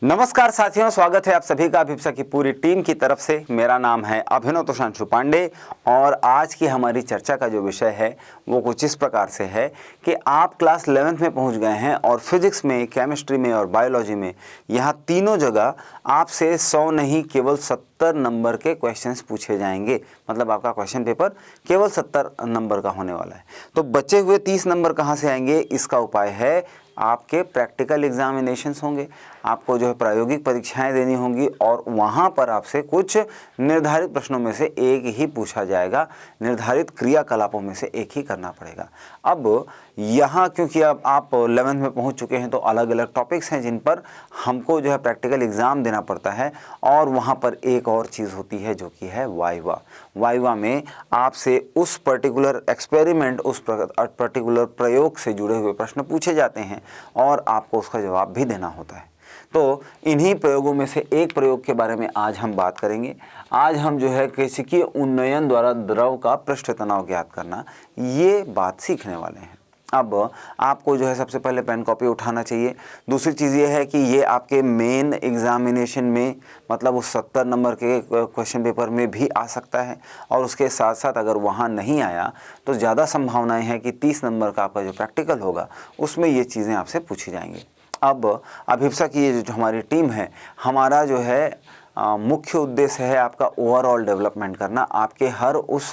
नमस्कार साथियों, स्वागत है आप सभी का अभिप्सा की पूरी टीम की तरफ से। मेरा नाम है अभिनव तोषांशु पांडे और आज की हमारी चर्चा का जो विषय है वो कुछ इस प्रकार से है कि आप क्लास 11th में पहुंच गए हैं और फिजिक्स में, केमिस्ट्री में और बायोलॉजी में यहाँ तीनों जगह आपसे 100 नहीं केवल 70 नंबर के क्वेश्चंस पूछे जाएंगे। मतलब आपका क्वेश्चन पेपर केवल 70 नंबर का होने वाला है। तो बचे हुए 30 नंबर कहाँ से आएंगे? इसका उपाय है आपके प्रैक्टिकल एग्जामिनेशंस होंगे, आपको जो है प्रायोगिक परीक्षाएं देनी होंगी और वहाँ पर आपसे कुछ निर्धारित प्रश्नों में से एक ही पूछा जाएगा, निर्धारित क्रियाकलापों में से एक ही करना पड़ेगा। अब यहाँ क्योंकि अब आप 11th में पहुँच चुके हैं तो अलग अलग टॉपिक्स हैं जिन पर हमको जो है प्रैक्टिकल एग्ज़ाम देना पड़ता है और वहाँ पर एक और चीज़ होती है जो कि है वाइवा। वाइवा में आपसे उस पर्टिकुलर एक्सपेरिमेंट, उस पर्टिकुलर प्रयोग से जुड़े हुए प्रश्न पूछे जाते हैं और आपको उसका जवाब भी देना होता है। तो इन्हीं प्रयोगों में से एक प्रयोग के बारे में आज हम बात करेंगे। आज हम जो है केशिकीय उन्नयन द्वारा द्रव का पृष्ठ तनाव ज्ञात करना, ये बात सीखने वाले हैं। अब आपको जो है सबसे पहले पेन कॉपी उठाना चाहिए। दूसरी चीज़ ये है कि ये आपके मेन एग्जामिनेशन में, मतलब उस 70 नंबर के क्वेश्चन पेपर में भी आ सकता है और उसके साथ साथ अगर वहाँ नहीं आया तो ज़्यादा संभावनाएं हैं कि 30 नंबर का आपका जो प्रैक्टिकल होगा उसमें ये चीज़ें आपसे पूछी जाएंगी। अब अभिप्सा की ये जो हमारी टीम है, हमारा जो है मुख्य उद्देश्य है आपका ओवरऑल डेवलपमेंट करना, आपके हर उस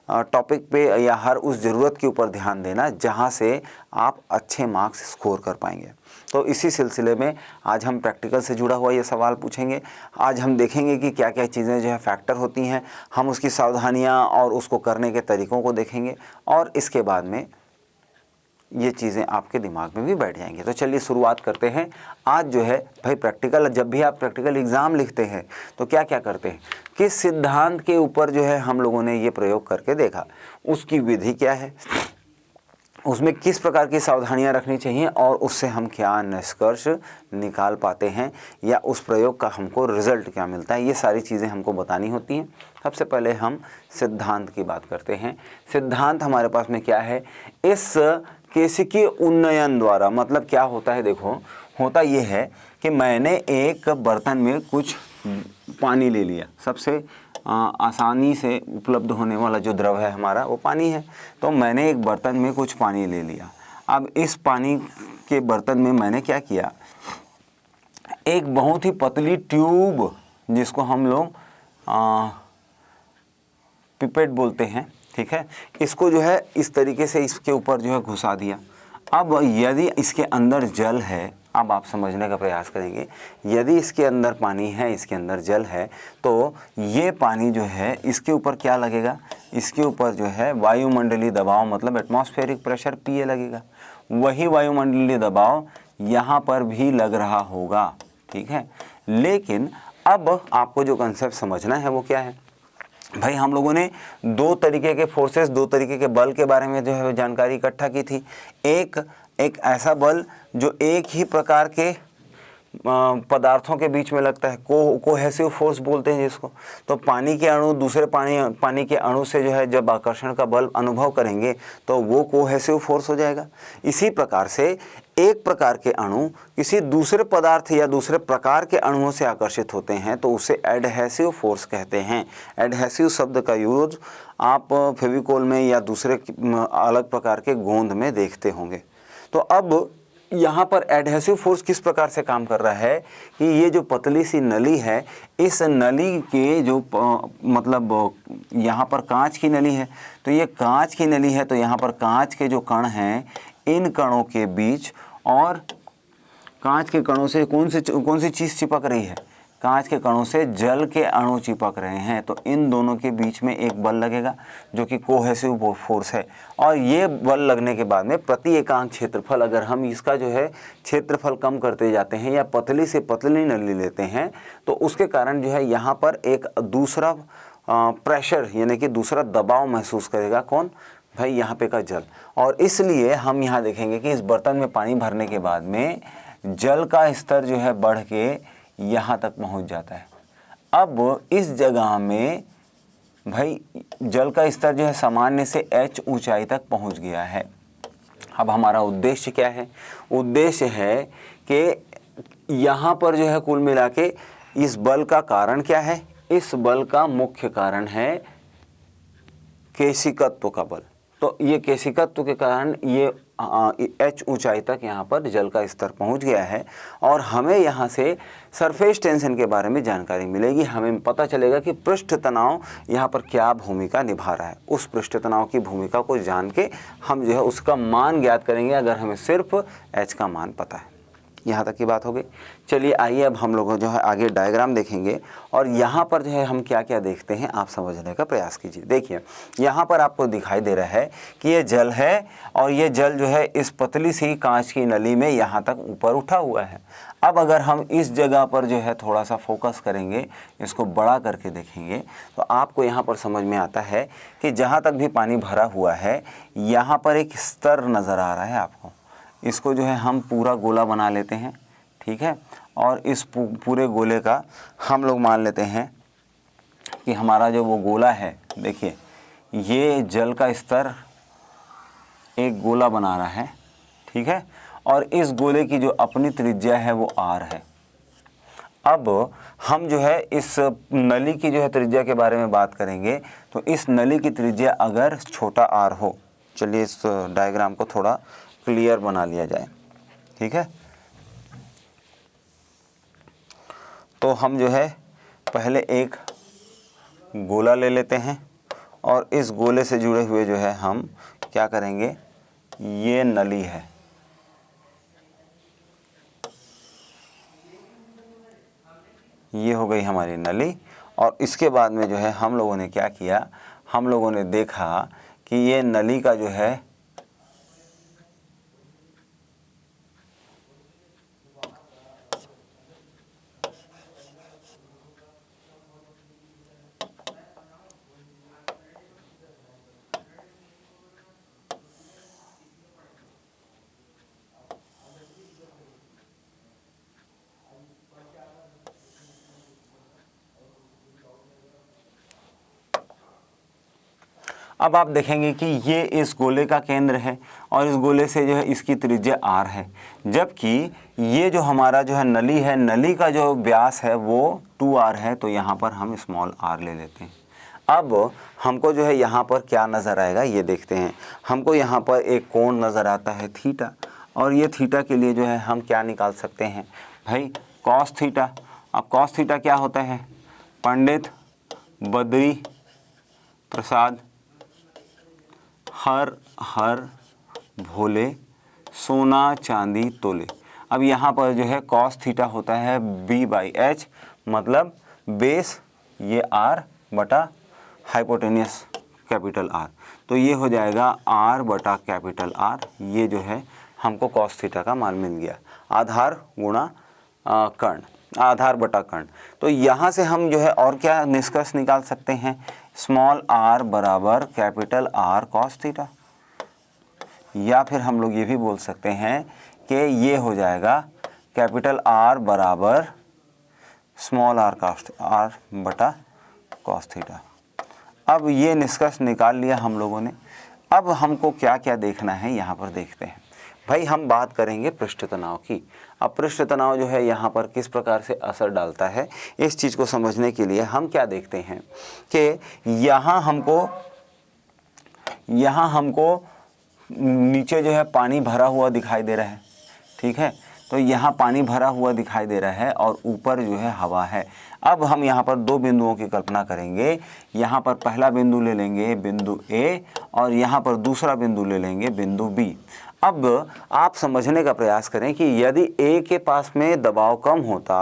टॉपिक पे या हर उस ज़रूरत के ऊपर ध्यान देना जहाँ से आप अच्छे मार्क्स स्कोर कर पाएंगे। तो इसी सिलसिले में आज हम प्रैक्टिकल से जुड़ा हुआ ये सवाल पूछेंगे। आज हम देखेंगे कि क्या क्या चीज़ें जो है फैक्टर होती हैं, हम उसकी सावधानियाँ और उसको करने के तरीक़ों को देखेंगे और इसके बाद में ये चीज़ें आपके दिमाग में भी बैठ जाएंगी। तो चलिए शुरुआत करते हैं। आज जो है भाई प्रैक्टिकल, जब भी आप प्रैक्टिकल एग्ज़ाम लिखते हैं तो क्या क्या करते हैं, किस सिद्धांत के ऊपर जो है हम लोगों ने ये प्रयोग करके देखा, उसकी विधि क्या है, उसमें किस प्रकार की सावधानियां रखनी चाहिए और उससे हम क्या निष्कर्ष निकाल पाते हैं या उस प्रयोग का हमको रिजल्ट क्या मिलता है, ये सारी चीज़ें हमको बतानी होती हैं। सबसे पहले हम सिद्धांत की बात करते हैं। सिद्धांत हमारे पास में क्या है, इस केशिकीय उन्नयन द्वारा मतलब क्या होता है, देखो होता ये है कि मैंने एक बर्तन में कुछ पानी ले लिया। सबसे आसानी से उपलब्ध होने वाला जो द्रव है हमारा वो पानी है। तो मैंने एक बर्तन में कुछ पानी ले लिया। अब इस पानी के बर्तन में मैंने क्या किया, एक बहुत ही पतली ट्यूब, जिसको हम लोग पिपेट बोलते हैं, ठीक है, इसको जो है इस तरीके से इसके ऊपर जो है घुसा दिया। अब यदि इसके अंदर जल है, अब आप समझने का प्रयास करेंगे, यदि इसके अंदर पानी है, इसके अंदर जल है, तो ये पानी जो है इसके ऊपर क्या लगेगा, इसके ऊपर जो है वायुमंडलीय दबाव मतलब एटमॉस्फेरिक प्रेशर PA लगेगा। वही वायुमंडलीय दबाव यहाँ पर भी लग रहा होगा, ठीक है। लेकिन अब आपको जो कंसेप्ट समझना है वो क्या है भाई, हम लोगों ने दो तरीके के फोर्सेस, दो तरीके के बल के बारे में जो है जानकारी इकट्ठा की थी। एक ऐसा बल जो एक ही प्रकार के पदार्थों के बीच में लगता है, कोहेसिव फोर्स बोलते हैं जिसको। तो पानी के अणु दूसरे पानी के अणु से जो है जब आकर्षण का बल अनुभव करेंगे तो वो कोहेसिव फोर्स हो जाएगा। इसी प्रकार से एक प्रकार के अणु किसी दूसरे पदार्थ या दूसरे प्रकार के अणुओं से आकर्षित होते हैं तो उसे एडहेसिव फोर्स कहते हैं। एडहेसिव शब्द का यूज आप फेविकोल में या दूसरे अलग प्रकार के गोंद में देखते होंगे। तो अब यहाँ पर एडहेसिव फोर्स किस प्रकार से काम कर रहा है कि ये जो पतली सी नली है, इस नली के जो मतलब यहाँ पर कांच की नली है, तो ये कांच की नली है, तो यहाँ पर कांच के जो कण हैं, इन कणों के बीच और कांच के कणों से कौन सी चीज़ चिपक रही है, कांच के कणों से जल के अणु चिपक रहे हैं। तो इन दोनों के बीच में एक बल लगेगा जो कि कोहेसिव फोर्स है। और ये बल लगने के बाद में प्रति एकांक क्षेत्रफल, अगर हम इसका जो है क्षेत्रफल कम करते जाते हैं या पतली से पतली नली लेते हैं तो उसके कारण जो है यहाँ पर एक दूसरा प्रेशर यानी कि दूसरा दबाव महसूस करेगा। कौन भाई? यहाँ पे का जल। और इसलिए हम यहाँ देखेंगे कि इस बर्तन में पानी भरने के बाद में जल का स्तर जो है बढ़ के यहाँ तक पहुँच जाता है। अब इस जगह में भाई जल का स्तर जो है सामान्य से h ऊंचाई तक पहुँच गया है। अब हमारा उद्देश्य क्या है? उद्देश्य है कि यहाँ पर जो है कुल मिला के इस बल का कारण क्या है? इस बल का मुख्य कारण है केशिकत्व का बल। तो ये केशिकत्व के कारण ये h ऊंचाई तक यहाँ पर जल का स्तर पहुँच गया है और हमें यहाँ से सरफेस टेंशन के बारे में जानकारी मिलेगी। हमें पता चलेगा कि पृष्ठ तनाव यहाँ पर क्या भूमिका निभा रहा है। उस पृष्ठ तनाव की भूमिका को जान के हम जो है उसका मान ज्ञात करेंगे, अगर हमें सिर्फ h का मान पता है। यहाँ तक की बात हो गई। चलिए आइए अब हम लोग जो है आगे डायग्राम देखेंगे और यहाँ पर जो है हम क्या क्या देखते हैं आप समझने का प्रयास कीजिए। देखिए यहाँ पर आपको दिखाई दे रहा है कि ये जल है और ये जल जो है इस पतली सी कांच की नली में यहाँ तक ऊपर उठा हुआ है। अब अगर हम इस जगह पर जो है थोड़ा सा फोकस करेंगे, इसको बड़ा करके देखेंगे, तो आपको यहाँ पर समझ में आता है कि जहाँ तक भी पानी भरा हुआ है यहाँ पर एक स्तर नज़र आ रहा है आपको। इसको जो है हम पूरा गोला बना लेते हैं, ठीक है, और इस पूरे गोले का हम लोग मान लेते हैं कि हमारा जो वो गोला है, देखिए ये जल का स्तर एक गोला बना रहा है, ठीक है, और इस गोले की जो अपनी त्रिज्या है वो r है। अब हम जो है इस नली की जो है त्रिज्या के बारे में बात करेंगे, तो इस नली की त्रिज्या अगर छोटा r हो, चलिए इस डायग्राम को थोड़ा क्लियर बना लिया जाए, ठीक है। तो हम जो है पहले एक गोला ले लेते हैं और इस गोले से जुड़े हुए जो है हम क्या करेंगे, ये नली है, ये हो गई हमारी नली। और इसके बाद में जो है हम लोगों ने क्या किया, हम लोगों ने देखा कि ये नली का जो है अब आप देखेंगे कि ये इस गोले का केंद्र है और इस गोले से जो है इसकी त्रिज्या r है, जबकि ये जो हमारा जो है नली है, नली का जो व्यास है वो 2r है। तो यहाँ पर हम स्मॉल r ले लेते हैं। अब हमको जो है यहाँ पर क्या नज़र आएगा ये देखते हैं। हमको यहाँ पर एक कोण नज़र आता है थीटा, और ये थीटा के लिए जो है हम क्या निकाल सकते हैं भाई, कॉस थीटा। अब कॉस थीटा क्या होता है, पंडित बद्री प्रसाद हर हर भोले सोना चांदी तोले। अब यहाँ पर जो है कॉस थीटा होता है b/h, मतलब बेस ये r बटा हाइपोटेनियस कैपिटल R। तो ये हो जाएगा r बटा कैपिटल R। ये जो है हमको कॉस थीटा का मान मिल गया, आधार गुणा कर्ण, आधार बटा कर्ण। तो यहाँ से हम जो है और क्या निष्कर्ष निकाल सकते हैं, स्मॉल r बराबर कैपिटल R कॉस थीटा। या फिर हम लोग ये भी बोल सकते हैं कि ये हो जाएगा कैपिटल R बराबर स्मॉल r कॉस R बटा कॉस थीटा। अब ये निष्कर्ष निकाल लिया हम लोगों ने। अब हमको क्या क्या देखना है यहाँ पर देखते हैं भाई। हम बात करेंगे पृष्ठ तनाव की। अब पृष्ठ तनाव जो है यहाँ पर किस प्रकार से असर डालता है, इस चीज़ को समझने के लिए हम क्या देखते हैं कि यहाँ हमको नीचे जो है पानी भरा हुआ दिखाई दे रहा है, ठीक है। तो यहाँ पानी भरा हुआ दिखाई दे रहा है और ऊपर जो है हवा है। अब हम यहाँ पर दो बिंदुओं की कल्पना करेंगे। यहाँ पर पहला बिंदु ले लेंगे बिंदु A, और यहाँ पर दूसरा बिंदु ले लेंगे बिंदु B। अब आप समझने का प्रयास करें कि यदि A के पास में दबाव कम होता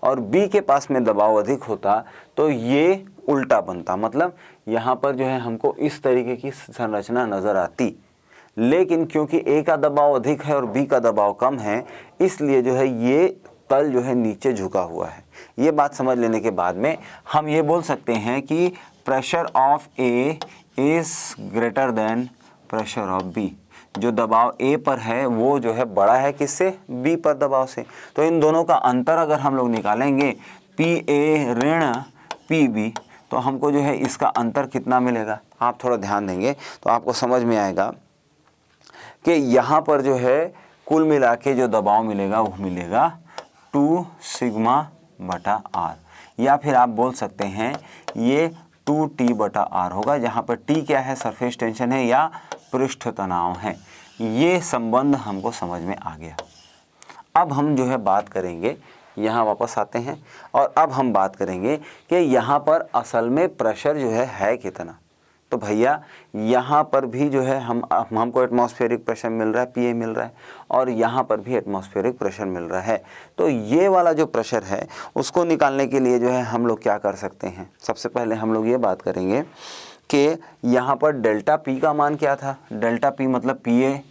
और B के पास में दबाव अधिक होता तो ये उल्टा बनता, मतलब यहाँ पर जो है हमको इस तरीके की संरचना नज़र आती। लेकिन क्योंकि A का दबाव अधिक है और B का दबाव कम है, इसलिए जो है ये तल जो है नीचे झुका हुआ है। ये बात समझ लेने के बाद में हम ये बोल सकते हैं कि pressure of A is greater than pressure of B। जो दबाव A पर है वो जो है बड़ा है किससे, B पर दबाव से। तो इन दोनों का अंतर अगर हम लोग निकालेंगे PA ऋण PB, तो हमको जो है इसका अंतर कितना मिलेगा। आप थोड़ा ध्यान देंगे तो आपको समझ में आएगा कि यहाँ पर जो है कुल मिला के जो दबाव मिलेगा वो मिलेगा 2 सिग्मा बटा आर, या फिर आप बोल सकते हैं ये 2T बटा आर होगा, जहाँ पर T क्या है, सरफेस टेंशन है या पृष्ठ तनाव है। ये संबंध हमको समझ में आ गया। अब हम जो है बात करेंगे, यहाँ वापस आते हैं और अब हम बात करेंगे कि यहाँ पर असल में प्रेशर जो है कितना। तो भैया यहाँ पर भी जो है हमको एटमॉस्फेरिक प्रेशर मिल रहा है, पीए मिल रहा है, और यहाँ पर भी एटमॉस्फेरिक प्रेशर मिल रहा है। तो ये वाला जो प्रेशर है उसको निकालने के लिए जो है हम लोग क्या कर सकते हैं, सबसे पहले हम लोग ये बात करेंगे कि यहाँ पर डेल्टा पी का मान क्या था। डेल्टा पी मतलब पीए,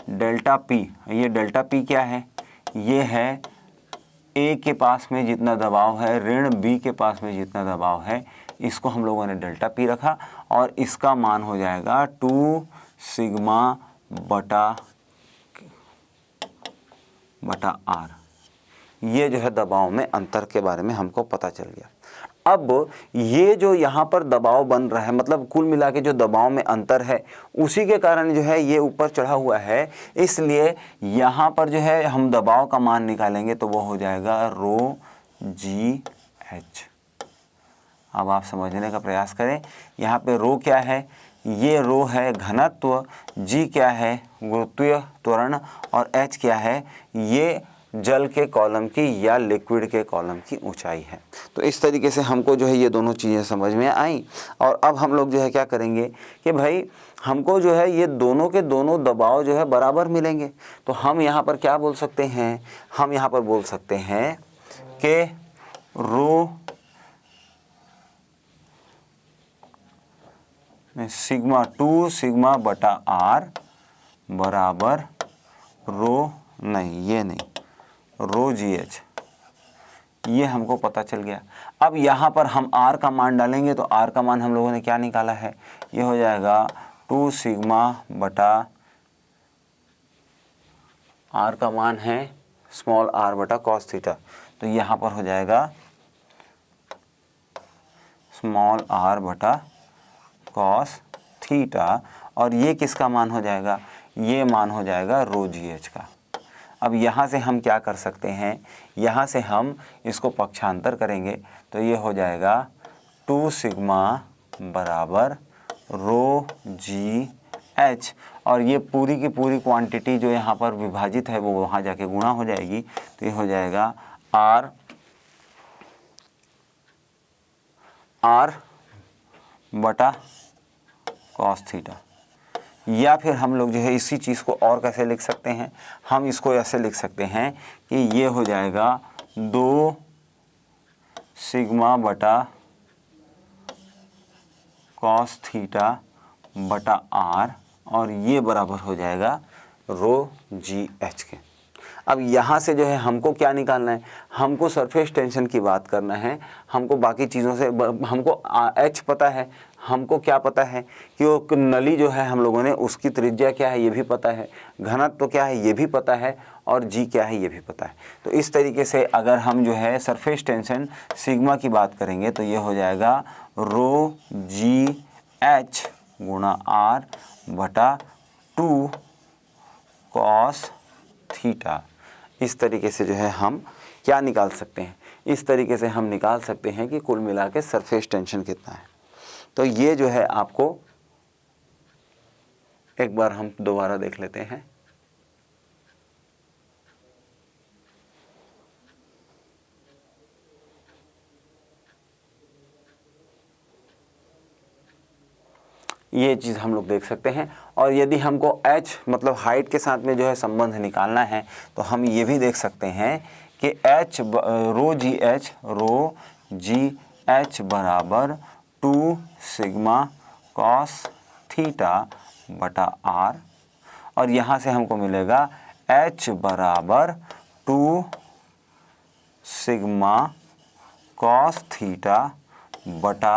डेल्टा पी, ये डेल्टा पी क्या है, ये है ए के पास में जितना दबाव है ऋण बी के पास में जितना दबाव है, इसको हम लोगों ने डेल्टा पी रखा और इसका मान हो जाएगा 2 सिग्मा बटा आर। ये जो है दबाव में अंतर के बारे में हमको पता चल गया। अब ये जो यहाँ पर दबाव बन रहा है, मतलब कुल मिला के जो दबाव में अंतर है उसी के कारण जो है ये ऊपर चढ़ा हुआ है, इसलिए यहाँ पर जो है हम दबाव का मान निकालेंगे तो वो हो जाएगा रो जी एच। अब आप समझने का प्रयास करें, यहाँ पे रो क्या है, ये रो है घनत्व, जी क्या है गुरुत्वीय त्वरण, और एच क्या है, ये जल के कॉलम की या लिक्विड के कॉलम की ऊंचाई है। तो इस तरीके से हमको जो है ये दोनों चीज़ें समझ में आई। और अब हम लोग जो है क्या करेंगे कि भाई हमको जो है ये दोनों के दोनों दबाव जो है बराबर मिलेंगे। तो हम यहाँ पर क्या बोल सकते हैं, हम यहाँ पर बोल सकते हैं कि रो सिग्मा 2 सिग्मा बटा आर बराबर रो, नहीं ये नहीं, रो जी एच, ये हमको पता चल गया। अब यहाँ पर हम R का मान डालेंगे तो R का मान हम लोगों ने क्या निकाला है, ये हो जाएगा 2 सिग्मा बटा, R का मान है स्मॉल r बटा कॉस थीटा, तो यहाँ पर हो जाएगा स्मॉल r बटा कॉस थीटा, और ये किसका मान हो जाएगा, ये मान हो जाएगा रो जी एच का। अब यहाँ से हम क्या कर सकते हैं, यहाँ से हम इसको पक्षांतर करेंगे तो ये हो जाएगा 2 सिग्मा बराबर रो जी एच, और ये पूरी की पूरी क्वांटिटी जो यहाँ पर विभाजित है वो वहाँ जाके गुणा हो जाएगी, तो ये हो जाएगा आर बटा कॉस थीटा। या फिर हम लोग जो है इसी चीज़ को और कैसे लिख सकते हैं, हम इसको ऐसे लिख सकते हैं कि ये हो जाएगा 2 सिग्मा बटा कॉस थीटा बटा आर, और ये बराबर हो जाएगा रो जी एच के। अब यहाँ से जो है हमको क्या निकालना है, हमको सरफेस टेंशन की बात करना है, हमको बाकी चीज़ों से हमको एच पता है, हमको क्या पता है कि वो नली जो है हम लोगों ने उसकी त्रिज्या क्या है ये भी पता है, घनत्व तो क्या है ये भी पता है, और जी क्या है ये भी पता है। तो इस तरीके से अगर हम जो है सरफेस टेंशन सिग्मा की बात करेंगे तो ये हो जाएगा रो जी एच गुणा आर बटा 2 कॉस थीटा। इस तरीके से जो है हम क्या निकाल सकते हैं, इस तरीके से हम निकाल सकते हैं कि कुल मिला के सरफेस टेंशन कितना है। तो ये जो है आपको एक बार हम दोबारा देख लेते हैं। ये चीज़ हम लोग देख सकते हैं। और यदि हमको h मतलब हाइट के साथ में जो है संबंध निकालना है तो हम ये भी देख सकते हैं कि h रो जी एच बराबर 2 सिग्मा कॉस थीटा बटा आर, और यहाँ से हमको मिलेगा h बराबर 2 सिग्मा कॉस थीटा बटा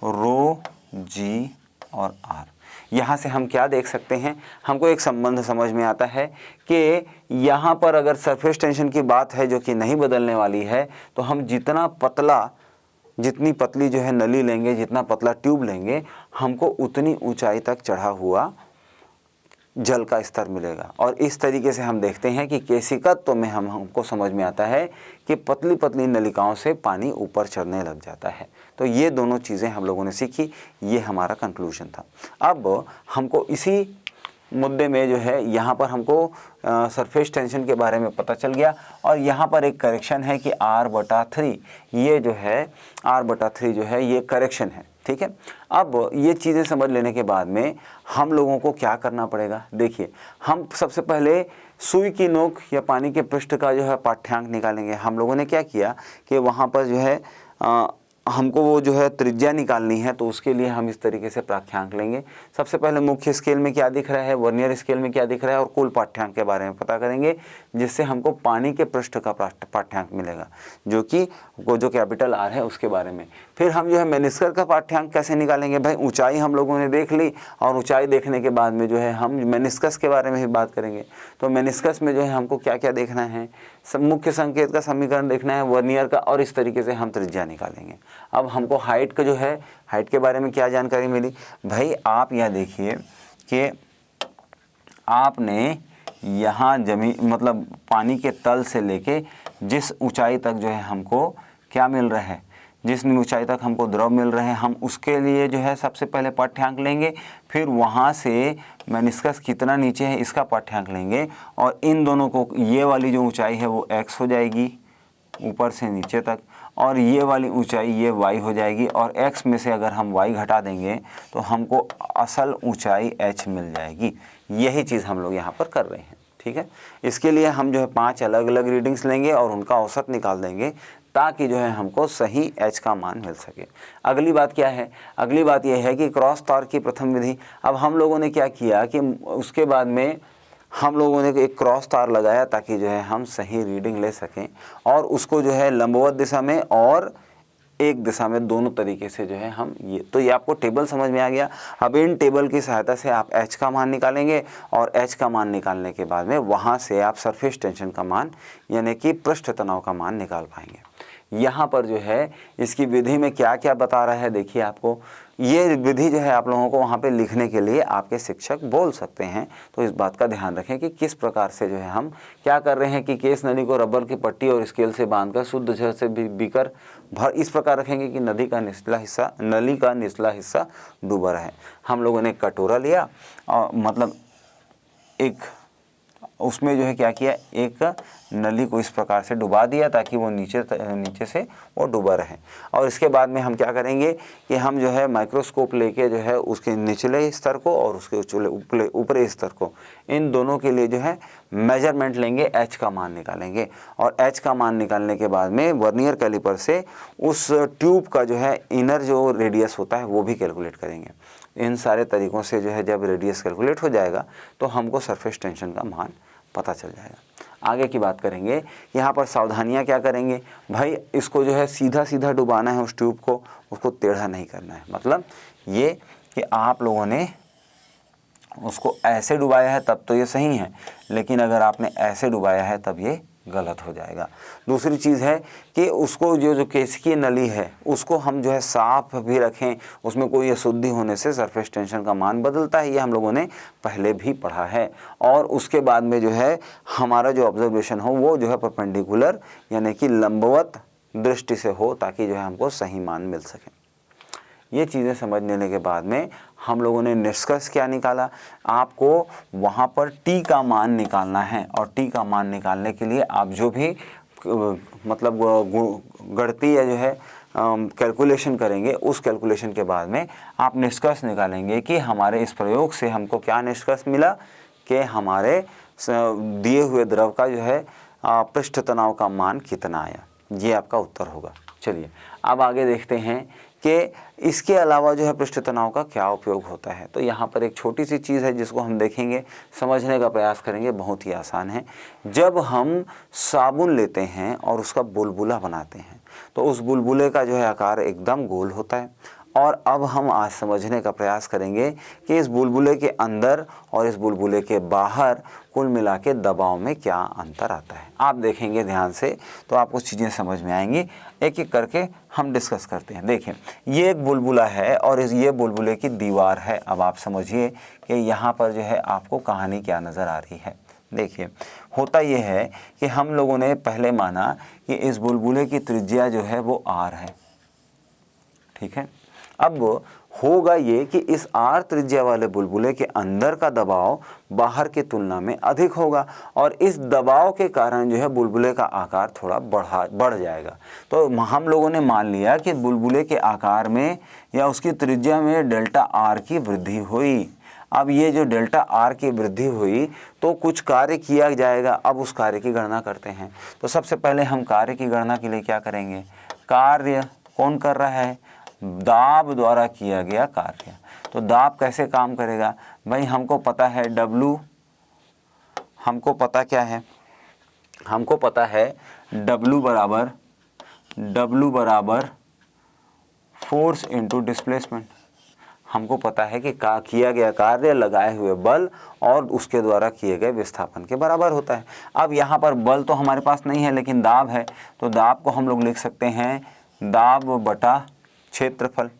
रो जी और आर। यहाँ से हम क्या देख सकते हैं, हमको एक संबंध समझ में आता है कि यहाँ पर अगर सरफेस टेंशन की बात है जो कि नहीं बदलने वाली है, तो हम जितनी पतली जो है नली लेंगे, जितना पतला ट्यूब लेंगे, हमको उतनी ऊंचाई तक चढ़ा हुआ जल का स्तर मिलेगा। और इस तरीके से हम देखते हैं कि केशिकत्व में हमको समझ में आता है कि पतली पतली नलिकाओं से पानी ऊपर चढ़ने लग जाता है। तो ये दोनों चीज़ें हम लोगों ने सीखी, ये हमारा कंक्लूजन था। अब हमको इसी मुद्दे में जो है यहाँ पर हमको सरफेस टेंशन के बारे में पता चल गया। और यहाँ पर एक करेक्शन है कि R/3 ये जो है R/3 जो है ये करेक्शन है, ठीक है। अब ये चीज़ें समझ लेने के बाद में हम लोगों को क्या करना पड़ेगा, देखिए हम सबसे पहले सुई की नोक या पानी के पृष्ठ का जो है पाठ्यांक निकालेंगे। हम लोगों ने क्या किया कि वहाँ पर जो है हमको वो जो है त्रिज्या निकालनी है, तो उसके लिए हम इस तरीके से पाठ्यांक लेंगे। सबसे पहले मुख्य स्केल में क्या दिख रहा है, वर्नियर स्केल में क्या दिख रहा है, और कुल पाठ्यांक के बारे में पता करेंगे, जिससे हमको पानी के पृष्ठ का पाठ्यांक मिलेगा, जो कि वो जो कैपिटल R है उसके बारे में। फिर हम जो है मेनिस्कस का पाठ्यांक कैसे निकालेंगे, भाई ऊंचाई हम लोगों ने देख ली, और ऊंचाई देखने के बाद में जो है हम मेनिस्कस के बारे में भी बात करेंगे। तो मेनिस्कस में जो है हमको क्या क्या देखना है, सब मुख्य संकेत का समीकरण देखना है, वर्नियर का, और इस तरीके से हम त्रिज्या निकालेंगे। अब हमको हाइट का जो है, हाइट के बारे में क्या जानकारी मिली, भाई आप यह देखिए कि आपने यहाँ जमीन मतलब पानी के तल से लेके जिस ऊंचाई तक जो है हमको क्या मिल रहा है, जिस ऊंचाई तक हमको द्रव मिल रहे हैं, हम उसके लिए जो है सबसे पहले पाठ्यांक लेंगे। फिर वहाँ से मेनिस्कस कितना नीचे है इसका पाठ्यांक लेंगे, और इन दोनों को, ये वाली जो ऊंचाई है वो x हो जाएगी ऊपर से नीचे तक, और ये वाली ऊंचाई ये y हो जाएगी, और x में से अगर हम y घटा देंगे तो हमको असल ऊंचाई h मिल जाएगी। यही चीज़ हम लोग यहाँ पर कर रहे हैं, ठीक है। इसके लिए हम जो है 5 अलग अलग रीडिंग्स लेंगे और उनका औसत निकाल देंगे, ताकि जो है हमको सही h का मान मिल सके। अगली बात क्या है, अगली बात यह है कि क्रॉस तार की प्रथम विधि। अब हम लोगों ने क्या किया कि उसके बाद में हम लोगों ने एक क्रॉस तार लगाया, ताकि जो है हम सही रीडिंग ले सकें, और उसको जो है लंबवत दिशा में और एक दिशा में, दोनों तरीके से जो है हम ये आपको टेबल समझ में आ गया। अब इन टेबल की सहायता से आप h का मान निकालेंगे, और h का मान निकालने के बाद में वहाँ से आप सरफेस टेंशन का मान यानी कि पृष्ठ तनाव का मान निकाल पाएंगे। यहाँ पर जो है इसकी विधि में क्या क्या बता रहा है, देखिए आपको ये विधि जो है आप लोगों को वहाँ पे लिखने के लिए आपके शिक्षक बोल सकते हैं। तो इस बात का ध्यान रखें कि किस प्रकार से जो है हम क्या कर रहे हैं कि केस नली को रबर की पट्टी और स्केल से बांधकर शुद्ध जल से बीकर भर इस प्रकार रखेंगे कि नली का निचला हिस्सा डूबा रहे। हम लोगों ने कटोरा लिया और मतलब एक उसमें जो है क्या किया, एक नली को इस प्रकार से डुबा दिया ताकि वो नीचे से वो डूबा रहे। और इसके बाद में हम क्या करेंगे कि हम जो है माइक्रोस्कोप लेके जो है उसके निचले स्तर को और उसके ऊपरी स्तर को, इन दोनों के लिए जो है मेजरमेंट लेंगे, h का मान निकालेंगे। और h का मान निकालने के बाद में वर्नियर कैलिपर से उस ट्यूब का जो है इनर जो रेडियस होता है वो भी कैलकुलेट करेंगे। इन सारे तरीक़ों से जो है जब रेडियस कैलकुलेट हो जाएगा तो हमको सरफेस टेंशन का मान पता चल जाएगा। आगे की बात करेंगे, यहाँ पर सावधानियाँ क्या करेंगे, भाई इसको जो है सीधा सीधा डुबाना है उस ट्यूब को, उसको टेढ़ा नहीं करना है। मतलब ये कि आप लोगों ने उसको ऐसे डुबाया है तब तो ये सही है, लेकिन अगर आपने ऐसे डुबाया है तब ये गलत हो जाएगा। दूसरी चीज़ है कि उसको जो केशिकीय नली है उसको हम जो है साफ भी रखें, उसमें कोई अशुद्धि होने से सरफेस टेंशन का मान बदलता है, ये हम लोगों ने पहले भी पढ़ा है। और उसके बाद में जो है हमारा जो ऑब्जर्वेशन हो वो जो है परपेंडिकुलर यानी कि लंबवत दृष्टि से हो, ताकि जो है हमको सही मान मिल सके। ये चीज़ें समझ लेने के बाद में हम लोगों ने निष्कर्ष क्या निकाला, आपको वहाँ पर टी का मान निकालना है। और टी का मान निकालने के लिए आप जो भी मतलब गणितीय जो है कैलकुलेशन करेंगे, उस कैलकुलेशन के बाद में आप निष्कर्ष निकालेंगे कि हमारे इस प्रयोग से हमको क्या निष्कर्ष मिला कि हमारे दिए हुए द्रव का जो है पृष्ठ तनाव का मान कितना आया। ये आपका उत्तर होगा। चलिए अब आगे देखते हैं कि इसके अलावा जो है पृष्ठ तनाव का क्या उपयोग होता है। तो यहाँ पर एक छोटी सी चीज़ है जिसको हम देखेंगे, समझने का प्रयास करेंगे, बहुत ही आसान है। जब हम साबुन लेते हैं और उसका बुलबुला बनाते हैं तो उस बुलबुले का जो है आकार एकदम गोल होता है, और अब हम आज समझने का प्रयास करेंगे कि इस बुलबुले के अंदर और इस बुलबुले के बाहर कुल मिला के दबाव में क्या अंतर आता है। आप देखेंगे ध्यान से तो आपको चीज़ें समझ में आएंगी। एक एक करके हम डिस्कस करते हैं। देखिए, ये एक बुलबुला है और ये बुलबुले की दीवार है। अब आप समझिए कि यहाँ पर जो है आपको कहानी क्या नज़र आ रही है। देखिए, होता ये है कि हम लोगों ने पहले माना कि इस बुलबुले की त्रिज्या जो है वो r है, ठीक है। अब होगा ये कि इस r त्रिज्या वाले बुलबुले के अंदर का दबाव बाहर की तुलना में अधिक होगा और इस दबाव के कारण जो है बुलबुले का आकार थोड़ा बढ़ जाएगा। तो हम लोगों ने मान लिया कि बुलबुले के आकार में या उसकी त्रिज्या में डेल्टा r की वृद्धि हुई। अब ये जो डेल्टा r की वृद्धि हुई तो कुछ कार्य किया जाएगा। अब उस कार्य की गणना करते हैं। तो सबसे पहले हम कार्य की गणना के लिए क्या करेंगे, कार्य कौन कर रहा है, दाब द्वारा किया गया कार्य। तो दाब कैसे काम करेगा भाई, हमको पता है W, हमको पता क्या है, हमको पता है W बराबर फोर्स इनटू डिस्प्लेसमेंट। हमको पता है कि किया गया कार्य लगाए हुए बल और उसके द्वारा किए गए विस्थापन के बराबर होता है। अब यहाँ पर बल तो हमारे पास नहीं है लेकिन दाब है, तो दाब को हम लोग लिख सकते हैं दाब बटा क्षेत्रफल।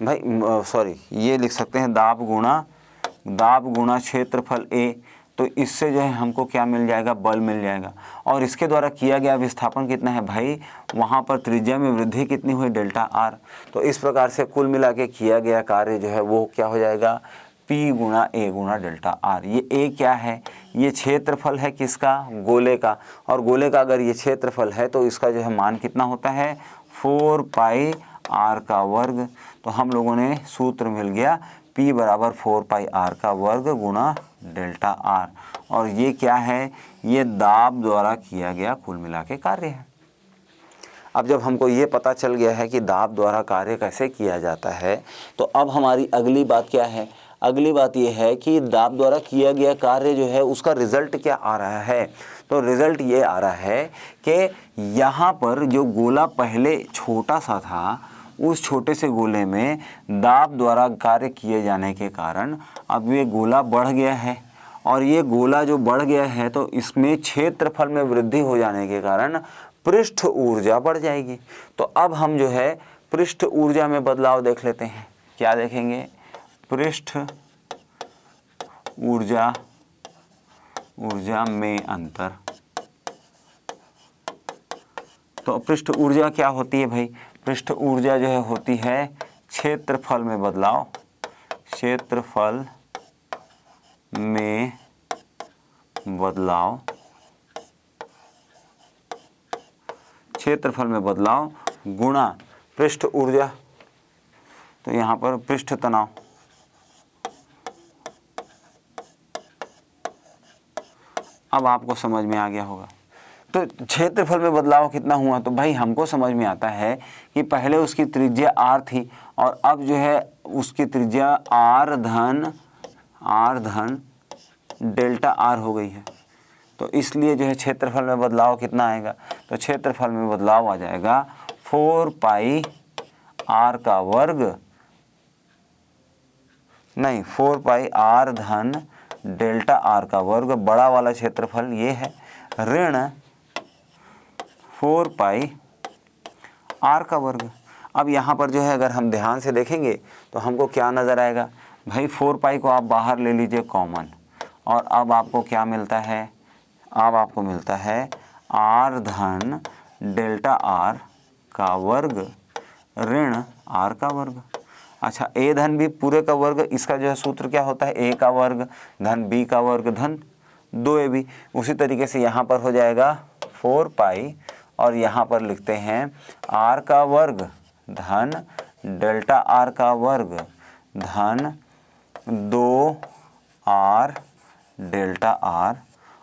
भाई सॉरी, ये लिख सकते हैं दाब गुणा क्षेत्रफल A। तो इससे जो है हमको क्या मिल जाएगा, बल मिल जाएगा। और इसके द्वारा किया गया विस्थापन कितना है भाई, वहाँ पर त्रिज्या में वृद्धि कितनी हुई, डेल्टा r। तो इस प्रकार से कुल मिला के किया गया कार्य जो है वो क्या हो जाएगा, P गुणा A गुणा डेल्टा r। ये A क्या है, ये क्षेत्रफल है किसका, गोले का। और गोले का अगर ये क्षेत्रफल है तो इसका जो है मान कितना होता है, 4 पाई r का वर्ग। तो हम लोगों ने सूत्र मिल गया P बराबर 4 पाई r का वर्ग गुणा डेल्टा r। और ये क्या है, ये दाब द्वारा किया गया कुल मिला के कार्य है। अब जब हमको ये पता चल गया है कि दाब द्वारा कार्य कैसे किया जाता है, तो अब हमारी अगली बात क्या है, अगली बात ये है कि दाब द्वारा किया गया कार्य जो है उसका रिजल्ट क्या आ रहा है। तो रिजल्ट ये आ रहा है कि यहाँ पर जो गोला पहले छोटा सा था, उस छोटे से गोले में दाब द्वारा कार्य किए जाने के कारण अब ये गोला बढ़ गया है। और ये गोला जो बढ़ गया है तो इसमें क्षेत्रफल में वृद्धि हो जाने के कारण पृष्ठ ऊर्जा बढ़ जाएगी। तो अब हम जो है पृष्ठ ऊर्जा में बदलाव देख लेते हैं। क्या देखेंगे, पृष्ठ ऊर्जा में अंतर। तो पृष्ठ ऊर्जा क्या होती है भाई, पृष्ठ ऊर्जा जो है होती है क्षेत्रफल में बदलाव, क्षेत्रफल में बदलाव, क्षेत्रफल में बदलाव गुणा पृष्ठ ऊर्जा। तो यहाँ पर पृष्ठ तनाव। अब आपको समझ में आ गया होगा। तो क्षेत्रफल में बदलाव कितना हुआ, तो भाई हमको समझ में आता है कि पहले उसकी त्रिज्या r थी और अब जो है उसकी त्रिज्या r धन डेल्टा r हो गई है। तो इसलिए जो है क्षेत्रफल में बदलाव कितना आएगा, तो क्षेत्रफल में बदलाव आ जाएगा 4 पाई r का वर्ग, नहीं 4 पाई r धन डेल्टा r का वर्ग, बड़ा वाला क्षेत्रफल ये है, ऋण 4 पाई r का वर्ग। अब यहाँ पर जो है अगर हम ध्यान से देखेंगे तो हमको क्या नज़र आएगा भाई, 4 पाई को आप बाहर ले लीजिए कॉमन, और अब आपको क्या मिलता है, अब आपको मिलता है r धन डेल्टा r का वर्ग ऋण r का वर्ग। अच्छा, a धन b पूरे का वर्ग, इसका जो है सूत्र क्या होता है, a का वर्ग धन b का वर्ग धन 2ab। उसी तरीके से यहाँ पर हो जाएगा 4 पाई और यहाँ पर लिखते हैं r का वर्ग धन डेल्टा r का वर्ग धन 2r डेल्टा r,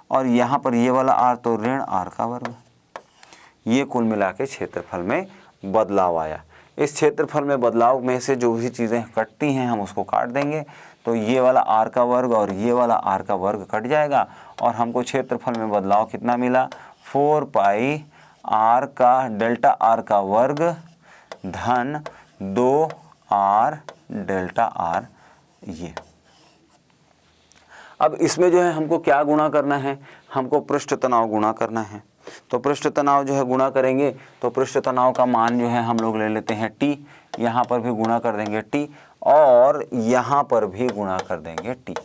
और यहाँ पर ये वाला r तो ऋण r का वर्ग। ये कुल मिला के क्षेत्रफल में बदलाव आया। इस क्षेत्रफल में बदलाव में से जो भी चीज़ें कटती हैं हम उसको काट देंगे, तो ये वाला r का वर्ग और ये वाला r का वर्ग कट जाएगा और हमको क्षेत्रफल में बदलाव कितना मिला, 4 पाई r का डेल्टा r का वर्ग धन 2 आर डेल्टा आर ये। अब इसमें जो है हमको क्या गुणा करना है, हमको पृष्ठ तनाव गुणा करना है। तो पृष्ठ तनाव जो है गुणा करेंगे तो पृष्ठ तनाव का मान जो है हम लोग ले लेते हैं टी, यहाँ पर भी गुणा कर देंगे टी और यहाँ पर भी गुणा कर देंगे टी।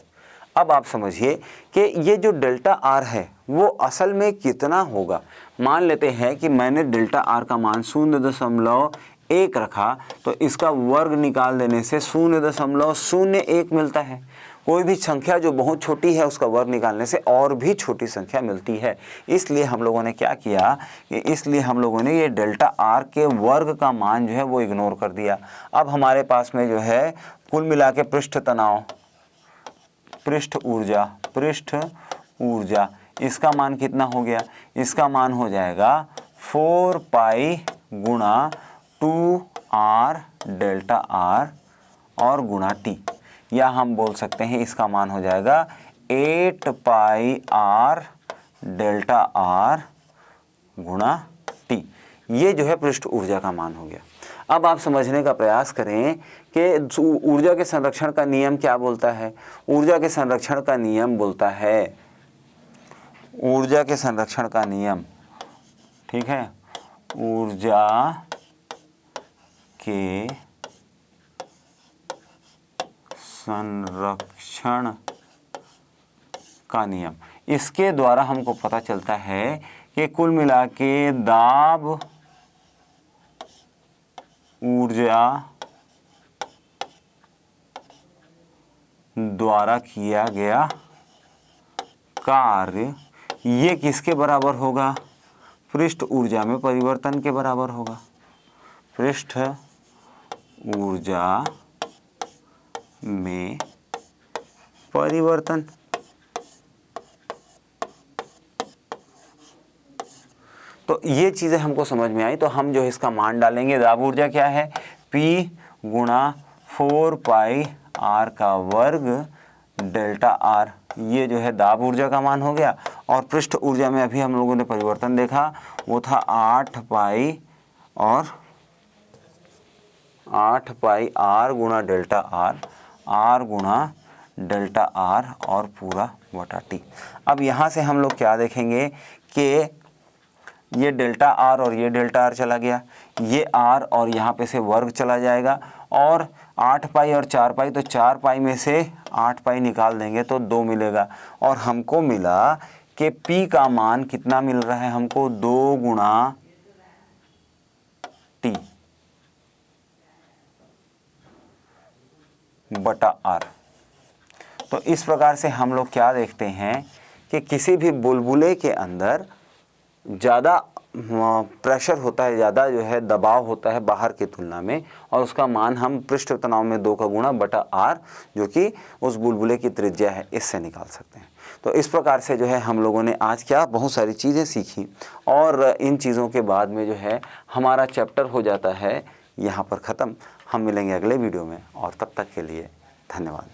अब आप समझिए कि ये जो डेल्टा आर है वो असल में कितना होगा। मान लेते हैं कि मैंने डेल्टा आर का मान 0.1 रखा तो इसका वर्ग निकाल देने से 0.01 मिलता है। कोई भी संख्या जो बहुत छोटी है उसका वर्ग निकालने से और भी छोटी संख्या मिलती है। इसलिए हम लोगों ने क्या किया कि इसलिए हम लोगों ने ये डेल्टा आर के वर्ग का मान जो है वो इग्नोर कर दिया। अब हमारे पास में जो है कुल मिला के पृष्ठ तनाव, पृष्ठ ऊर्जा इसका मान कितना हो गया, इसका मान हो जाएगा 4 पाई गुणा 2r डेल्टा आर और गुणा टी, या हम बोल सकते हैं इसका मान हो जाएगा 8 पाई r डेल्टा आर गुणा टी। ये जो है पृष्ठ ऊर्जा का मान हो गया। अब आप समझने का प्रयास करें कि ऊर्जा के संरक्षण का नियम क्या बोलता है। ऊर्जा के संरक्षण का नियम बोलता है, ऊर्जा के संरक्षण का नियम, ठीक है, ऊर्जा के संरक्षण का नियम, इसके द्वारा हमको पता चलता है कि कुल मिला के दाब ऊर्जा द्वारा किया गया कार्य ये किसके बराबर होगा, पृष्ठ ऊर्जा में परिवर्तन के बराबर होगा। पृष्ठ ऊर्जा में परिवर्तन। तो ये चीज़ें हमको समझ में आई। तो हम जो है इसका मान डालेंगे, दाब ऊर्जा क्या है, P गुणा 4 पाई r का वर्ग डेल्टा r, ये जो है दाब ऊर्जा का मान हो गया। और पृष्ठ ऊर्जा में अभी हम लोगों ने परिवर्तन देखा, वो था 8 पाई और 8 पाई r गुणा डेल्टा r गुणा डेल्टा r और पूरा बटा t। अब यहाँ से हम लोग क्या देखेंगे कि ये डेल्टा r और ये डेल्टा r चला गया, ये r और यहाँ पे से वर्ग चला जाएगा, और 8 पाई और 4 पाई, तो 4 पाई में से 8 पाई निकाल देंगे तो 2 मिलेगा। और हमको मिला कि P का मान कितना मिल रहा है हमको, 2 गुणा T बटा R। तो इस प्रकार से हम लोग क्या देखते हैं कि किसी भी बुलबुले के अंदर ज़्यादा प्रेशर होता है, ज़्यादा जो है दबाव होता है बाहर की तुलना में, और उसका मान हम पृष्ठ तनाव में 2 का गुणा बटा R जो कि उस बुलबुले की त्रिज्या है इससे निकाल सकते हैं। तो इस प्रकार से जो है हम लोगों ने आज क्या बहुत सारी चीज़ें सीखी, और इन चीज़ों के बाद में जो है हमारा चैप्टर हो जाता है यहाँ पर ख़त्म। हम मिलेंगे अगले वीडियो में, और तब तक के लिए धन्यवाद।